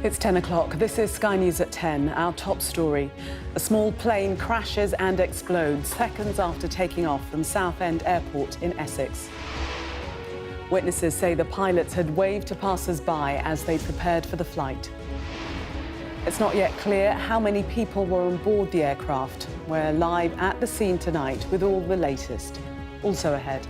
It's 10 o'clock. This is Sky News at 10. Our top story. A small plane crashes and explodes seconds after taking off from Southend Airport in Essex. Witnesses say the pilots had waved to passers-by as they prepared for the flight. It's not yet clear how many people were on board the aircraft. We're live at the scene tonight with all the latest. Also ahead.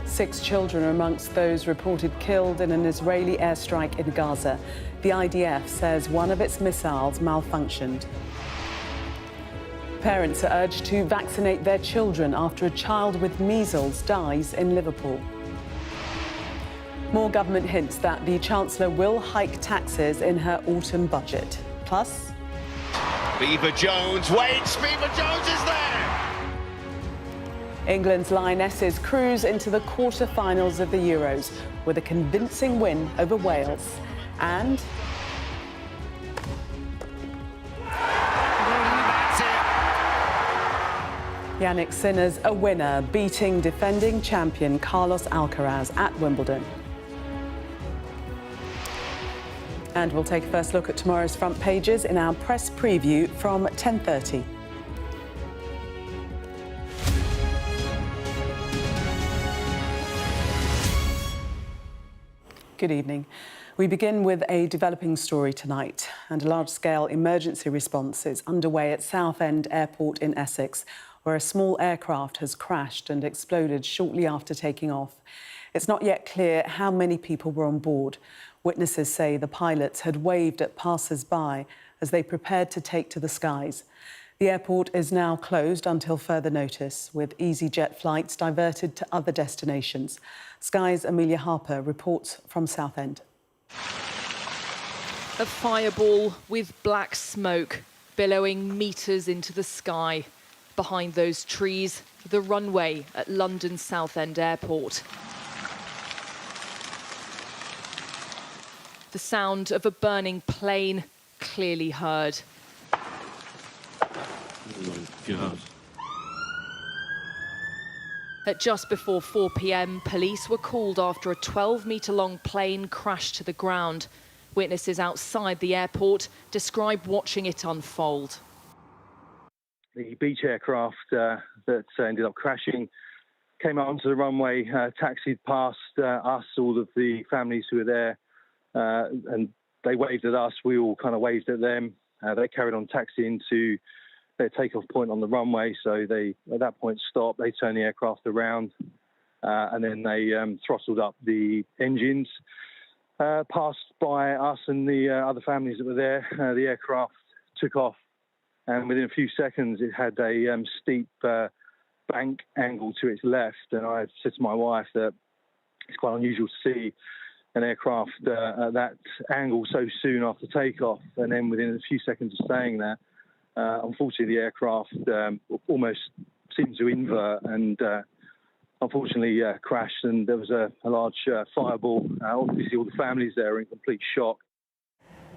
6 children are amongst those reported killed in an Israeli airstrike in Gaza. The IDF says one of its missiles malfunctioned. Parents are urged to vaccinate their children after a child with measles dies in Liverpool. More government hints that the Chancellor will hike taxes in her autumn budget. Plus, Beaver Jones waits. Beaver Jones is there. England's Lionesses cruise into the quarter-finals of the Euros with a convincing win over Wales. And Yannick Sinner's a winner, beating defending champion Carlos Alcaraz at Wimbledon. And we'll take a first look at tomorrow's front pages in our press preview from 10:30. Good evening. We begin with a developing story tonight, and a large-scale emergency response is underway at Southend Airport in Essex, where a small aircraft has crashed and exploded shortly after taking off. It's not yet clear how many people were on board. Witnesses say the pilots had waved at passers-by as they prepared to take to the skies. The airport is now closed until further notice, with easyJet flights diverted to other destinations. Sky's Amelia Harper reports from Southend. A fireball with black smoke billowing metres into the sky. Behind those trees, the runway at London Southend Airport. The sound of a burning plane clearly heard. Oh my God. At just before 4 p.m, police were called after a 12-metre-long plane crashed to the ground. Witnesses outside the airport describe watching it unfold. The beach aircraft that ended up crashing came out onto the runway, taxied past us, all of the families who were there, and they waved at us. We all kind of waved at them. They carried on taxiing to their takeoff point on the runway, so they, at that point, stopped. They turned the aircraft around, and then they throttled up the engines. Passed by us and the other families that were there. The aircraft took off, and within a few seconds, it had a steep bank angle to its left. And I said to my wife that it's quite unusual to see an aircraft at that angle so soon after takeoff. And then within a few seconds of staying there, unfortunately, the aircraft almost seemed to invert and unfortunately crashed. And there was a large fireball. Obviously, all the families there are in complete shock.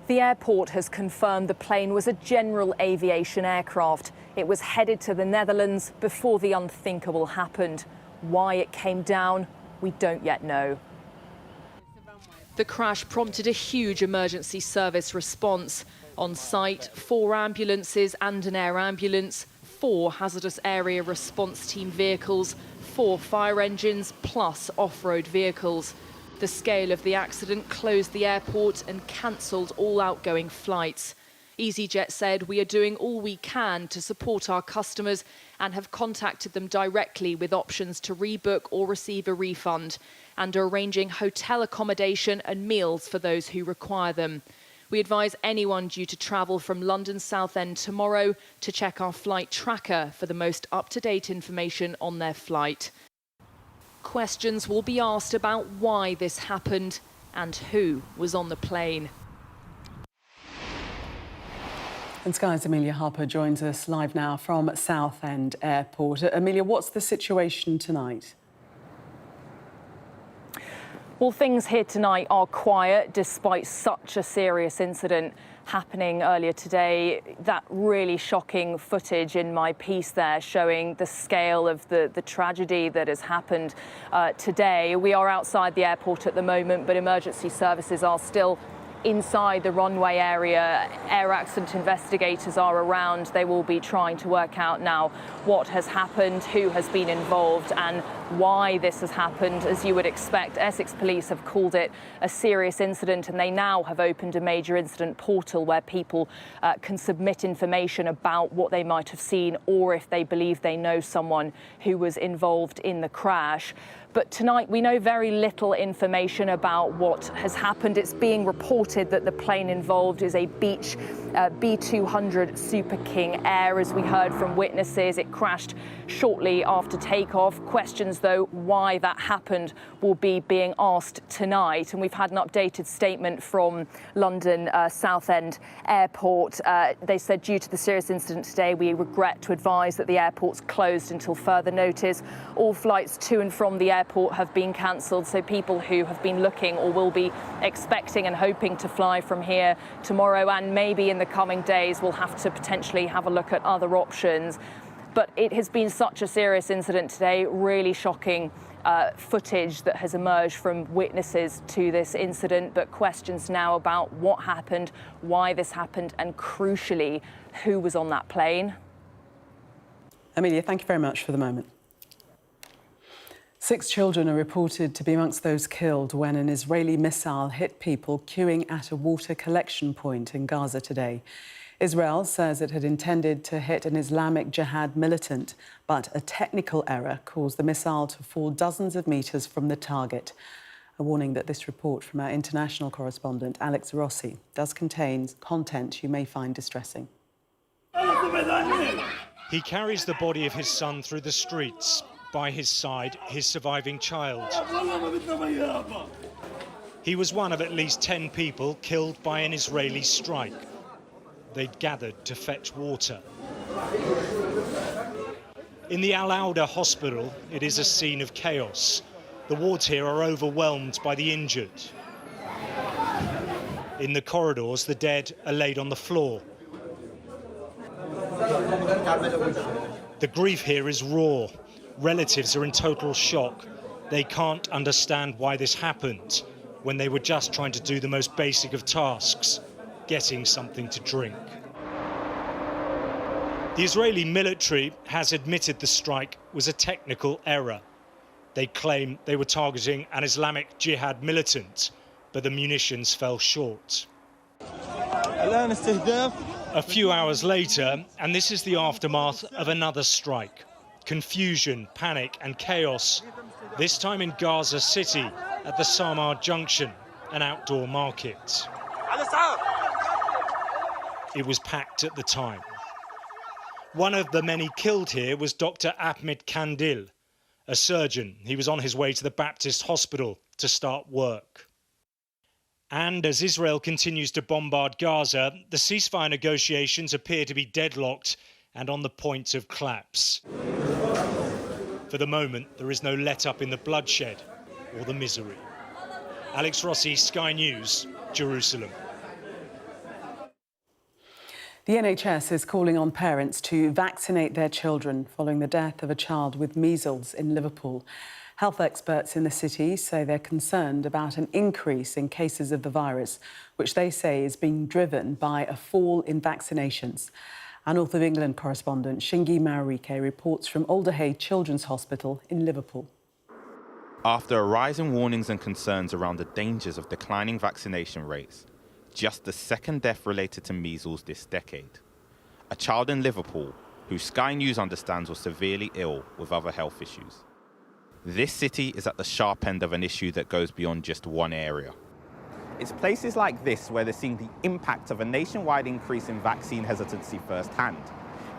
The airport has confirmed the plane was a general aviation aircraft. It was headed to the Netherlands before the unthinkable happened. Why it came down, we don't yet know. The crash prompted a huge emergency service response. On site, 4 ambulances and an air ambulance, 4 hazardous area response team vehicles, 4 fire engines, plus off-road vehicles. The scale of the accident closed the airport and cancelled all outgoing flights. easyJet said, "We are doing all we can to support our customers and have contacted them directly with options to rebook or receive a refund, and are arranging hotel accommodation and meals for those who require them. We advise anyone due to travel from London Southend tomorrow to check our flight tracker for the most up-to-date information on their flight." Questions will be asked about why this happened and who was on the plane. And Sky's Amelia Harper joins us live now from Southend Airport. Amelia, what's the situation tonight? Well, things here tonight are quiet despite such a serious incident. happening earlier today. That really shocking footage in my piece there showing the scale of the tragedy that has happened today. We are outside the airport at the moment, but emergency services are still inside the runway area. Air accident investigators are around. They will be trying to work out now what has happened, who has been involved and why this has happened. As you would expect, Essex police have called it a serious incident, and they now have opened a major incident portal where people can submit information about what they might have seen or if they believe they know someone who was involved in the crash. But tonight we know very little information about what has happened. It's being reported that the plane involved is a Beech B200 Super King Air. As we heard from witnesses, it crashed shortly after takeoff. Questions, though, why that happened will be being asked tonight. And we've had an updated statement from London Southend Airport. They said, due to the serious incident today, we regret to advise that the airport's closed until further notice. All flights to and from the airport have been cancelled, so people who have been looking or will be expecting and hoping to fly from here tomorrow and maybe in the coming days will have to potentially have a look at other options. But it has been such a serious incident today, really shocking footage that has emerged from witnesses to this incident, but questions now about what happened, why this happened, and crucially, who was on that plane. Amelia, thank you very much for the moment. 6 children are reported to be amongst those killed when an Israeli missile hit people queuing at a water collection point in Gaza today. Israel says it had intended to hit an Islamic Jihad militant, but a technical error caused the missile to fall dozens of metres from the target. A warning that this report from our international correspondent, Alex Rossi, does contain content you may find distressing. He carries the body of his son through the streets. By his side, his surviving child. He was one of at least 10 people killed by an Israeli strike. They'd gathered to fetch water. In the Al-Auda hospital, it is a scene of chaos. The wards here are overwhelmed by the injured. In the corridors, the dead are laid on the floor. The grief here is raw. Relatives are in total shock. They can't understand why this happened when they were just trying to do the most basic of tasks, getting something to drink. The Israeli military has admitted the strike was a technical error. They claim they were targeting an Islamic Jihad militant, but the munitions fell short. A few hours later, and this is the aftermath of another strike. Confusion, panic and chaos, this time in Gaza City at the Samar Junction, an outdoor market. It was packed at the time. One of the many killed here was Dr. Ahmed Kandil, a surgeon. He was on his way to the Baptist hospital to start work. And as Israel continues to bombard Gaza, the ceasefire negotiations appear to be deadlocked and on the point of collapse. For the moment, there is no let-up in the bloodshed or the misery. Alex Rossi, Sky News, Jerusalem. The NHS is calling on parents to vaccinate their children following the death of a child with measles in Liverpool. Health experts in the city say they're concerned about an increase in cases of the virus, which they say is being driven by a fall in vaccinations. Our North of England correspondent Shingi Maurike reports from Alderhay Children's Hospital in Liverpool. After a rise in warnings and concerns around the dangers of declining vaccination rates, just the second death related to measles this decade. A child in Liverpool who Sky News understands was severely ill with other health issues. This city is at the sharp end of an issue that goes beyond just one area. It's places like this where they're seeing the impact of a nationwide increase in vaccine hesitancy firsthand.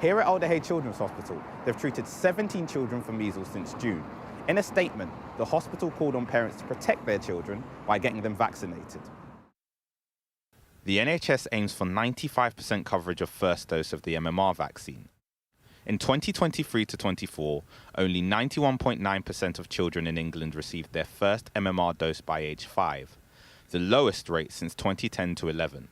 Here at Alderhay Children's Hospital, they've treated 17 children for measles since June. In a statement, the hospital called on parents to protect their children by getting them vaccinated. The NHS aims for 95% coverage of first dose of the MMR vaccine. In 2023 to 24, only 91.9% of children in England received their first MMR dose by age 5. The lowest rate since 2010 to 11.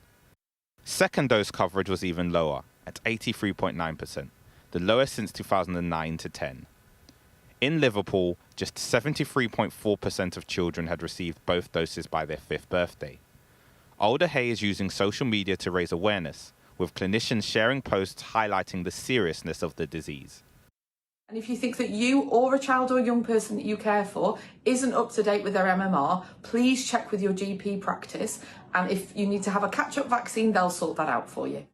Second dose coverage was even lower, at 83.9%, the lowest since 2009 to 10. In Liverpool, just 73.4% of children had received both doses by their 5th birthday. Alder Hey is using social media to raise awareness, with clinicians sharing posts highlighting the seriousness of the disease. And if you think that you or a child or young person that you care for isn't up to date with their MMR, please check with your GP practice. And if you need to have a catch-up vaccine, they'll sort that out for you.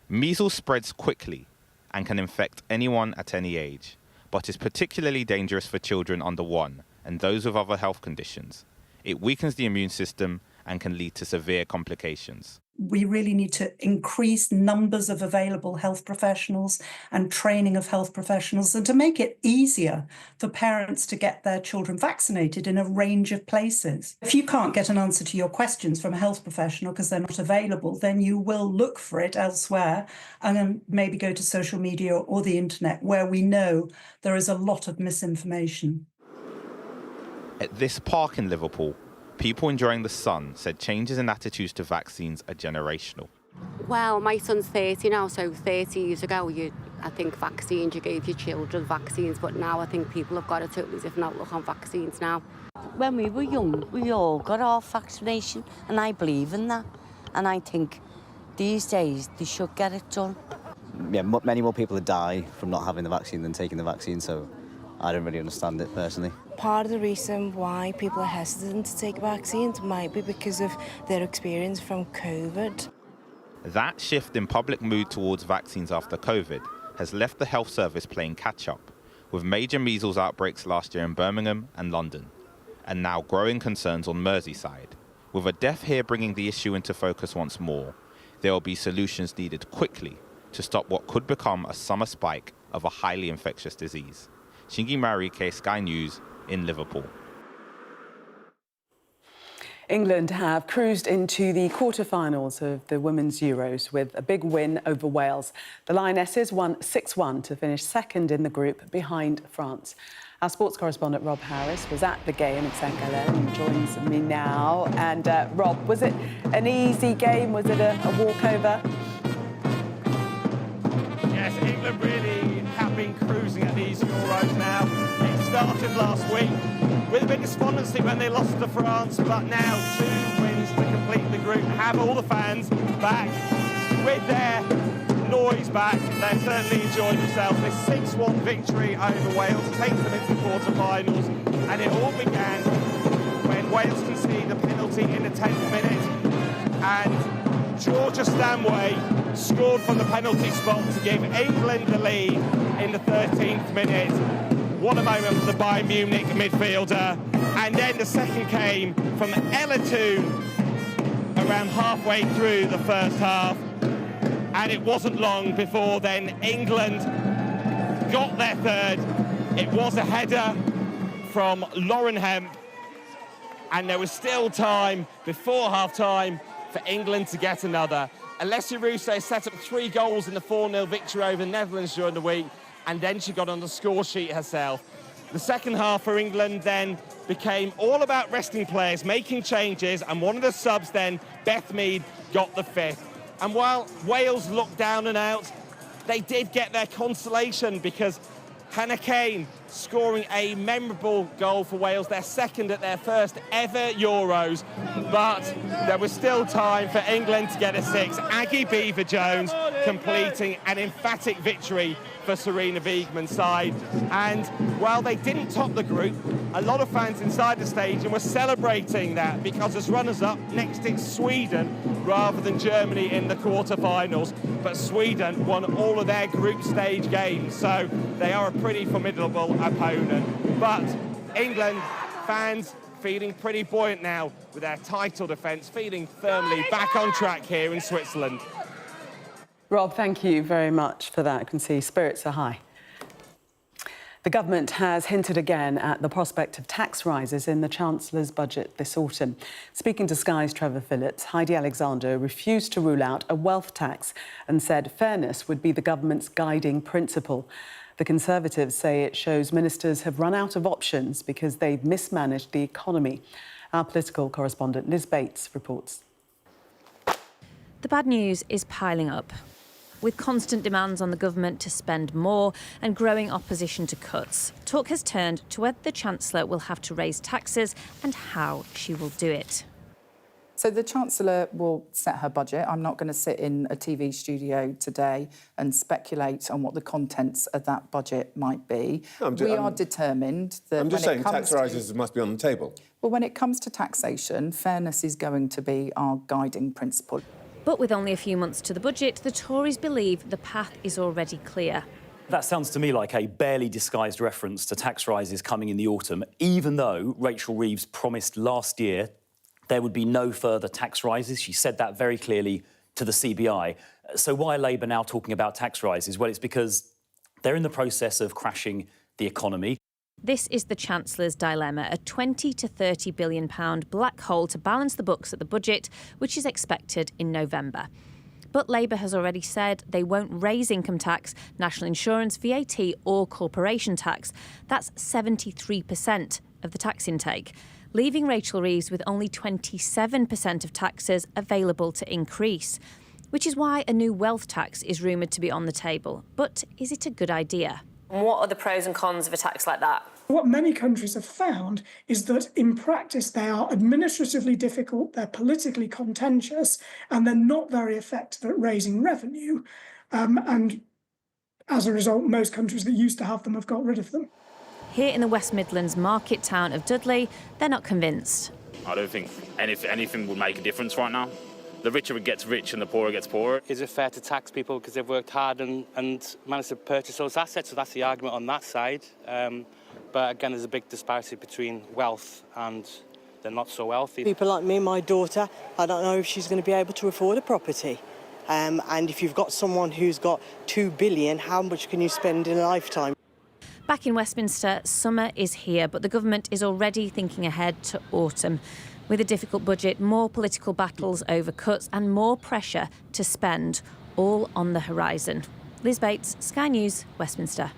Measles spreads quickly and can infect anyone at any age, but is particularly dangerous for children under 1 and those with other health conditions. It weakens the immune system and can lead to severe complications. We really need to increase numbers of available health professionals and training of health professionals, and to make it easier for parents to get their children vaccinated in a range of places. If you can't get an answer to your questions from a health professional because they're not available, then you will look for it elsewhere and then maybe go to social media or the internet, where we know there is a lot of misinformation. At this park in Liverpool, people enjoying the sun said changes in attitudes to vaccines are generational. Well, my son's 30 now, so 30 years ago, I think vaccines, you gave your children vaccines, but now I think people have got a totally different outlook on vaccines now. When we were young, we all got our vaccination, and I believe in that. And I think these days they should get it done. Yeah, many more people die from not having the vaccine than taking the vaccine, so I don't really understand it personally. Part of the reason why people are hesitant to take vaccines might be because of their experience from COVID. That shift in public mood towards vaccines after COVID has left the health service playing catch-up, with major measles outbreaks last year in Birmingham and London, and now growing concerns on Merseyside. With a death here bringing the issue into focus once more, there will be solutions needed quickly to stop what could become a summer spike of a highly infectious disease. Shingi Marike, Sky News, in Liverpool. England have cruised into the quarter-finals of the Women's Euros with a big win over Wales. The Lionesses won 6-1 to finish second in the group behind France. Our sports correspondent Rob Harris was at the game in St Gallen and joins me now. And Rob, was it an easy game? Was it a walkover? Yes, England really have been cruising at these Euros now. It started last week with a bit of despondency when they lost to France, but now 2 wins to complete the group, have all the fans back with their noise back. They're certainly enjoying themselves. This 6-1 victory over Wales takes them into the quarter-finals, and it all began when Wales conceded a penalty in the 10th minute, and Georgia Stanway scored from the penalty spot to give England the lead in the 13th minute. What a moment for the Bayern Munich midfielder. And then the second came from Ella Toon around halfway through the first half. And it wasn't long before then England got their third. It was a header from Lauren Hemp. And there was still time before half-time for England to get another. Alessia Russo set up 3 goals in the 4-0 victory over the Netherlands during the week, and then she got on the score sheet herself. The second half for England then became all about resting players, making changes, and one of the subs then, Beth Mead, got the 5th. And while Wales looked down and out, they did get their consolation because Hannah Kane scoring a memorable goal for Wales, their second at their first ever Euros. But there was still time for England to get a 6. Aggie Beever-Jones completing an emphatic victory for Serena Wiegmann's side. And while they didn't top the group, a lot of fans inside the stadium were celebrating that, because as runners-up, next it's Sweden rather than Germany in the quarter-finals. But Sweden won all of their group stage games, so they are a pretty formidable opponent. But England fans feeling pretty buoyant now with their title defence, feeling firmly back on track here in Switzerland. Rob, thank you very much for that. I can see spirits are high. The government has hinted again at the prospect of tax rises in the Chancellor's budget this autumn. Speaking to Sky's Trevor Phillips, Heidi Alexander refused to rule out a wealth tax and said fairness would be the government's guiding principle. The Conservatives say it shows ministers have run out of options because they've mismanaged the economy. Our political correspondent Liz Bates reports. The bad news is piling up. With constant demands on the government to spend more and growing opposition to cuts, talk has turned to whether the Chancellor will have to raise taxes and how she will do it. So the Chancellor will set her budget. I'm not going to sit in a TV studio today and speculate on what the contents of that budget might be. We are determined that I'm just saying tax rises must be on the table. Well, when it comes to taxation, fairness is going to be our guiding principle. But with only a few months to the budget, the Tories believe the path is already clear. That sounds to me like a barely disguised reference to tax rises coming in the autumn, even though Rachel Reeves promised last year there would be no further tax rises. She said that very clearly to the CBI. So why are Labour now talking about tax rises? Well, it's because they're in the process of crashing the economy. This is the Chancellor's dilemma, a £20 to £30 billion black hole to balance the books at the budget, which is expected in November. But Labour has already said they won't raise income tax, national insurance, VAT or corporation tax. That's 73% of the tax intake, leaving Rachel Reeves with only 27% of taxes available to increase, which is why a new wealth tax is rumoured to be on the table. But is it a good idea? What are the pros and cons of a tax like that? What many countries have found is that in practice they are administratively difficult, they're politically contentious, and they're not very effective at raising revenue. And as a result, most countries that used to have them have got rid of them. Here in the West Midlands market town of Dudley, they're not convinced. I don't think anything would make a difference right now. The richer gets rich and the poorer gets poorer. Is it fair to tax people because they've worked hard and managed to purchase those assets? So that's the argument on that side. But again, there's a big disparity between wealth and the not so wealthy. People like me, my daughter, I don't know if she's going to be able to afford a property. And if you've got someone who's got £2 billion, how much can you spend in a lifetime? Back in Westminster, summer is here, but the government is already thinking ahead to autumn. With a difficult budget, more political battles over cuts and more pressure to spend, all on the horizon. Liz Bates, Sky News, Westminster.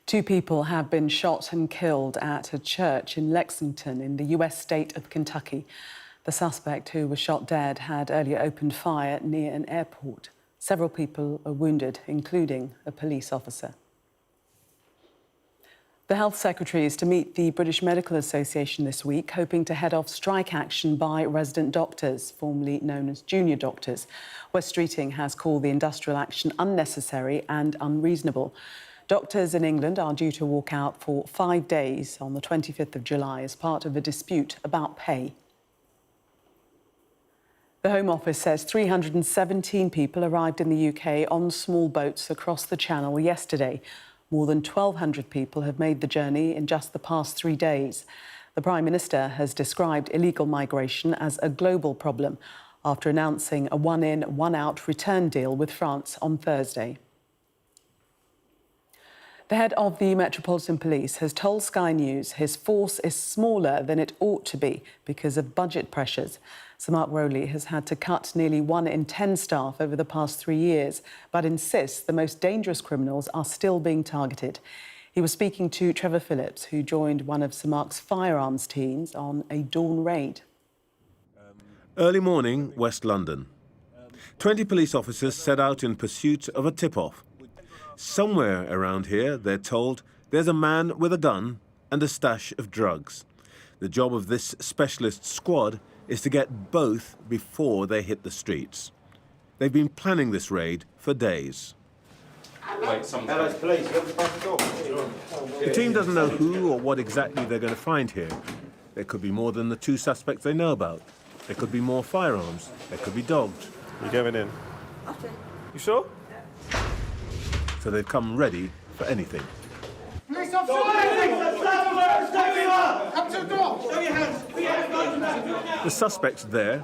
2 people have been shot and killed at a church in Lexington in the US state of Kentucky. The suspect, who was shot dead, had earlier opened fire near an airport. Several people are wounded, including a police officer. The Health Secretary is to meet the British Medical Association this week, hoping to head off strike action by resident doctors, formerly known as junior doctors. Wes Streeting has called the industrial action unnecessary and unreasonable. Doctors in England are due to walk out for 5 days on the 25th of July as part of a dispute about pay. The Home Office says 317 people arrived in the UK on small boats across the Channel yesterday. More than 1,200 people have made the journey in just the past 3 days. The Prime Minister has described illegal migration as a global problem after announcing a one-in, one-out return deal with France on Thursday. The head of the Metropolitan Police has told Sky News his force is smaller than it ought to be because of budget pressures. Sir Mark Rowley has had to cut nearly 1 in 10 staff over the past 3 years, but insists the most dangerous criminals are still being targeted. He was speaking to Trevor Phillips, who joined one of Sir Mark's firearms teams on a dawn raid. Early morning, West London. 20 police officers set out in pursuit of a tip-off. Somewhere around here, they're told, there's a man with a gun and a stash of drugs. The job of this specialist squad is to get both before they hit the streets. They've been planning this raid for days. Wait, someone's police. The team doesn't know who or what exactly they're going to find here. There could be more than the 2 suspects they know about. There could be more firearms. There could be dogs. You're going in? You sure? So they've come ready for anything. Police officer! Come to the door! Show your hands! The suspect's there,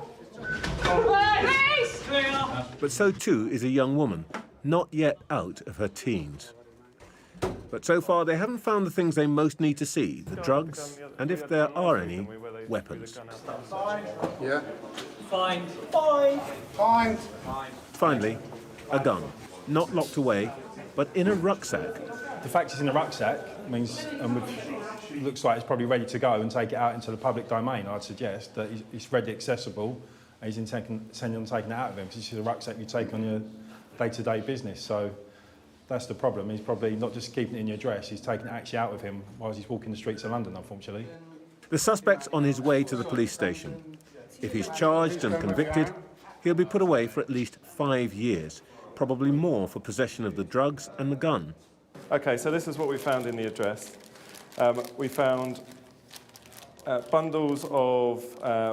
but so too is a young woman, not yet out of her teens. But so far they haven't found the things they most need to see, the drugs, and if there are any, weapons. Yeah. Fine. Finally, a gun, not locked away, but in a rucksack. The fact it's in a rucksack means, it looks like it's probably ready to go and take it out into the public domain. I'd suggest that it's readily accessible and he's intending on taking it out of him, because this is a rucksack you take on your day-to-day business. So that's the problem. He's probably not just keeping it in your dress, he's taking it actually out with him while he's walking the streets of London, unfortunately. The suspect's on his way to the police station. If he's charged and convicted, he'll be put away for at least 5 years, probably more for possession of the drugs and the gun. OK, so this is what we found in the address. We found bundles of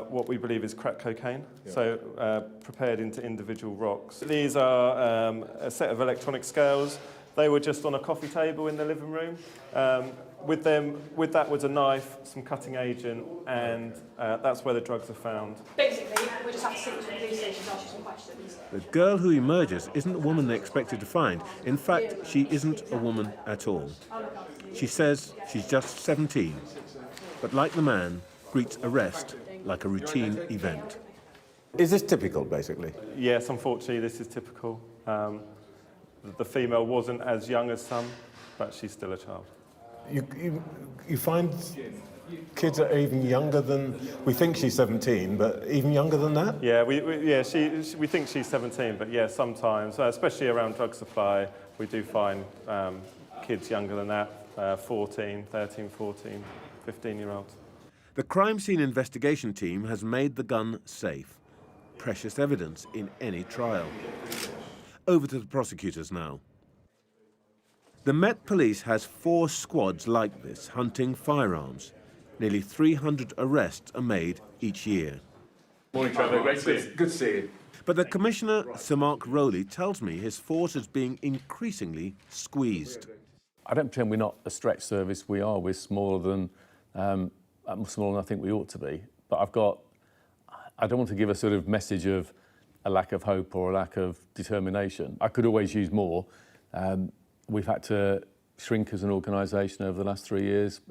what we believe is crack cocaine, so prepared into individual rocks. These are a set of electronic scales. They were just on a coffee table in the living room. With that was a knife, some cutting agent, and that's where the drugs are found. Basically, we just have to sit to the police station and ask you some questions. The girl who emerges isn't the woman they expected to find. In fact, she isn't a woman at all. She says she's just 17, but like the man, greets arrest like a routine event. Is this typical, basically? Yes, unfortunately, this is typical. The female wasn't as young as some, but she's still a child. You find kids are even younger than... We think she's 17, but even younger than that? Yeah, we think she's 17, but yeah, sometimes, especially around drug supply, we do find kids younger than that, 13, 14, 15-year-olds. The crime scene investigation team has made the gun safe. Precious evidence in any trial. Over to the prosecutors now. The Met Police has 4 squads like this hunting firearms. Nearly 300 arrests are made each year. Morning, Trevor. Great to see you. Good to see you. But the Commissioner, Sir Mark Rowley, tells me his force is being increasingly squeezed. I don't pretend we're not a stretch service. We are. We're smaller than I think we ought to be. But I don't want to give a sort of message of a lack of hope or a lack of determination. I could always use more. We've had to shrink as an organisation over the last 3 years.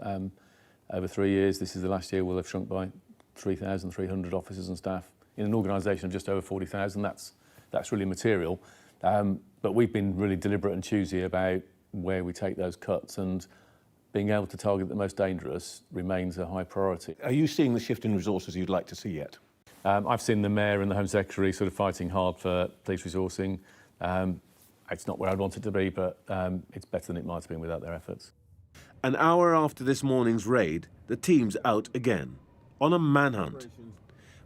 Over 3 years, this is the last year we'll have shrunk by 3,300 officers and staff. In an organisation of just over 40,000, that's really material. But we've been really deliberate and choosy about where we take those cuts, and being able to target the most dangerous remains a high priority. Are you seeing the shift in resources you'd like to see yet? I've seen the Mayor and the Home Secretary sort of fighting hard for police resourcing. It's not where I'd want it to be, but it's better than it might have been without their efforts. An hour after this morning's raid, the team's out again, on a manhunt.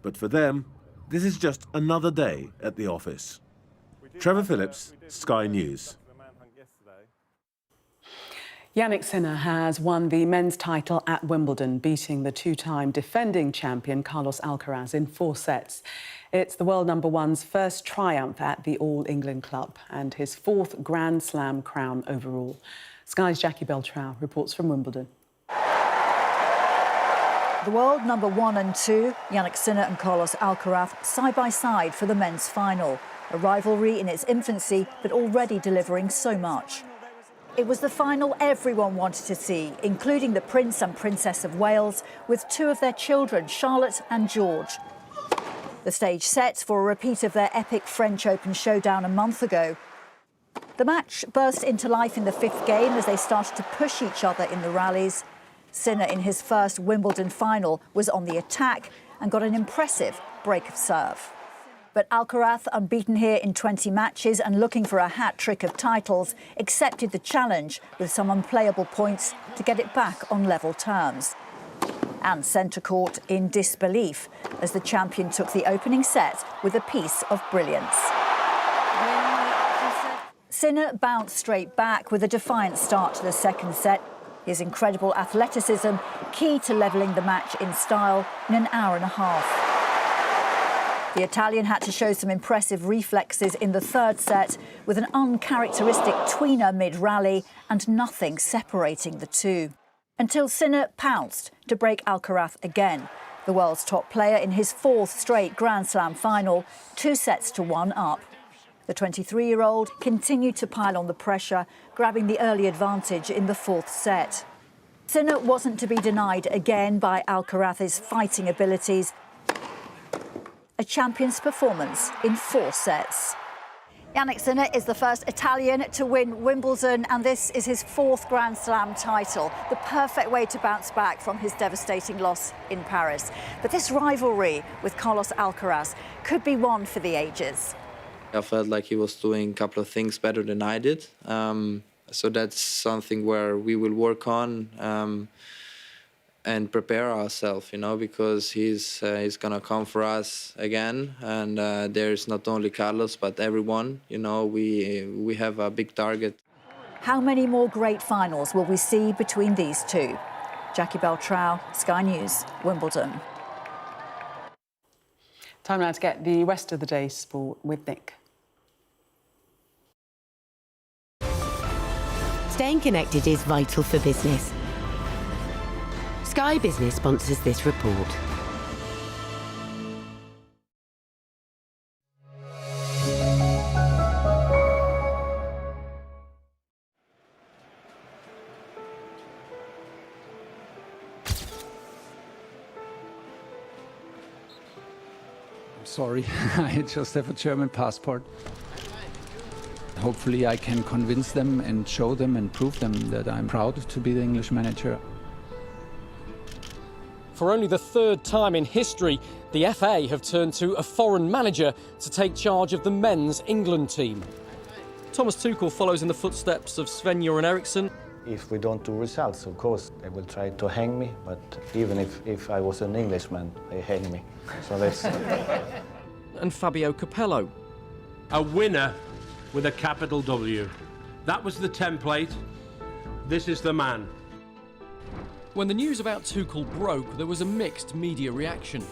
But for them, this is just another day at the office. Trevor Phillips, Sky News. Yannick Sinner has won the men's title at Wimbledon, beating the 2-time defending champion Carlos Alcaraz in 4 sets. It's the world #1's first triumph at the All England club and his 4th Grand Slam crown overall. Sky's Jackie Beltrao reports from Wimbledon. The world #1 and 2, Yannick Sinner and Carlos Alcaraz, side by side for the men's final. A rivalry in its infancy, but already delivering so much. It was the final everyone wanted to see, including the Prince and Princess of Wales, with 2 of their children, Charlotte and George. The stage set for a repeat of their epic French Open showdown a month ago. The match burst into life in the 5th game as they started to push each other in the rallies. Sinner, in his first Wimbledon final, was on the attack and got an impressive break of serve. But Alcaraz, unbeaten here in 20 matches and looking for a hat-trick of titles, accepted the challenge with some unplayable points to get it back on level terms. And centre court in disbelief as the champion took the opening set with a piece of brilliance. Sinner bounced straight back with a defiant start to the 2nd set. His incredible athleticism key to levelling the match in style in an hour and a half. The Italian had to show some impressive reflexes in the 3rd set with an uncharacteristic tweener mid-rally and nothing separating the two. Until Sinner pounced to break Alcaraz again, the world's top player in his 4th straight Grand Slam final, 2 sets to 1 up. The 23-year-old continued to pile on the pressure, grabbing the early advantage in the 4th set. Sinner wasn't to be denied again by Alcaraz's fighting abilities. A champion's performance in 4 sets. Yannick Sinner is the first Italian to win Wimbledon, and this is his 4th Grand Slam title, the perfect way to bounce back from his devastating loss in Paris. But this rivalry with Carlos Alcaraz could be one for the ages. I felt like he was doing a couple of things better than I did, so that's something where we will work on and prepare ourselves, you know, because he's gonna come for us again, and there's not only Carlos but everyone. You know, we have a big target. How many more great finals will we see between these two? Jackie Beltrao, Sky News, Wimbledon. Time now to get the rest of the day's sport with Nick. Staying connected is vital for business. Sky Business sponsors this report. I'm sorry, I just have a German passport. Hopefully I can convince them and show them and prove them that I'm proud to be the English manager. For only the 3rd time in history, the FA have turned to a foreign manager to take charge of the men's England team. Thomas Tuchel follows in the footsteps of Sven-Göran Eriksson. If we don't do results, of course, they will try to hang me, but even if I was an Englishman, they hang me. So that's... And Fabio Capello. A winner with a capital W. That was the template. This is the man. When the news about Tuchel broke, there was a mixed media reaction.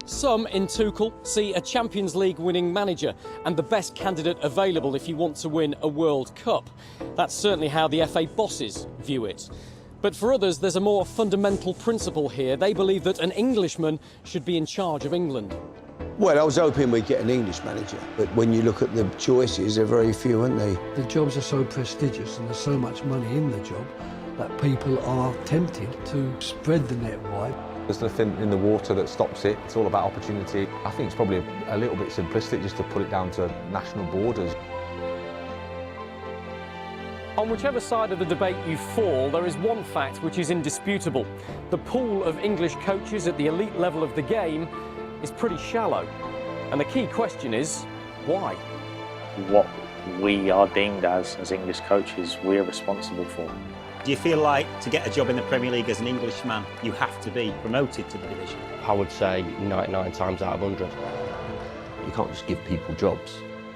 Some in Tuchel see a Champions League winning manager and the best candidate available if you want to win a World Cup. That's certainly how the FA bosses view it. But for others, there's a more fundamental principle here. They believe that an Englishman should be in charge of England. Well, I was hoping we'd get an English manager, but when you look at the choices, there are very few, aren't they? The jobs are so prestigious and there's so much money in the job that people are tempted to spread the net wide. There's nothing in the water that stops it. It's all about opportunity. I think it's probably a little bit simplistic just to put it down to national borders. On whichever side of the debate you fall, there is one fact which is indisputable. The pool of English coaches at the elite level of the game is pretty shallow. And the key question is, why? What we are deemed as English coaches, we're responsible for. Do you feel like to get a job in the Premier League as an Englishman, you have to be promoted to the division? I would say 99 times out of 100. You can't just give people jobs.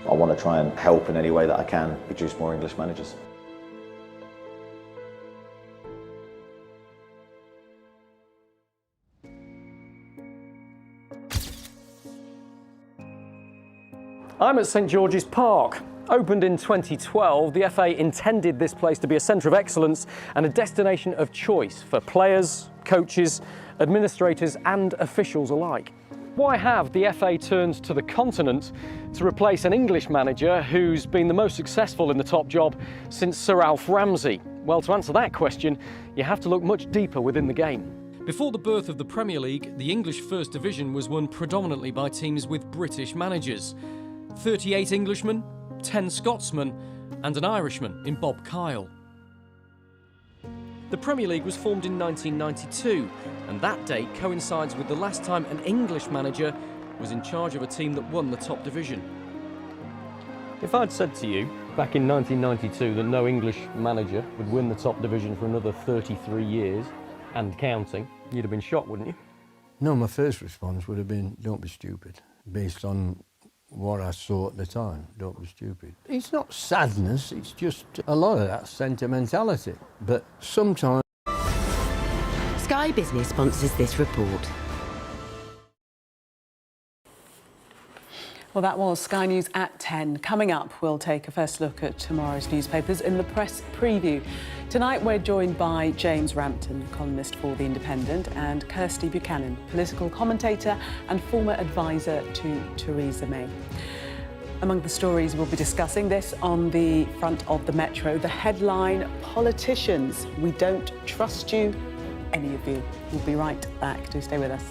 I want to try and help in any way that I can produce more English managers. I'm at St George's Park. Opened in 2012, the FA intended this place to be a centre of excellence and a destination of choice for players, coaches, administrators and officials alike. Why have the FA turned to the continent to replace an English manager who's been the most successful in the top job since Sir Alf Ramsey? Well, to answer that question, you have to look much deeper within the game. Before the birth of the Premier League, the English First Division was won predominantly by teams with British managers. 38 Englishmen, 10 Scotsmen and an Irishman in Bob Kyle. The Premier League was formed in 1992, and that date coincides with the last time an English manager was in charge of a team that won the top division. If I'd said to you back in 1992 that no English manager would win the top division for another 33 years and counting, you'd have been shocked, wouldn't you? No, my first response would have been, don't be stupid, based on what I saw at the time. Don't be stupid. It's not sadness, it's just a lot of that sentimentality. But sometimes... Sky Business sponsors this report. Well, that was Sky News at 10. Coming up, we'll take a first look at tomorrow's newspapers in the press preview. Tonight, we're joined by James Rampton, columnist for The Independent, and Kirsty Buchanan, political commentator and former advisor to Theresa May. Among the stories we'll be discussing, this on the front of the Metro, the headline, "Politicians, we don't trust you, any of you." We'll be right back. Do stay with us.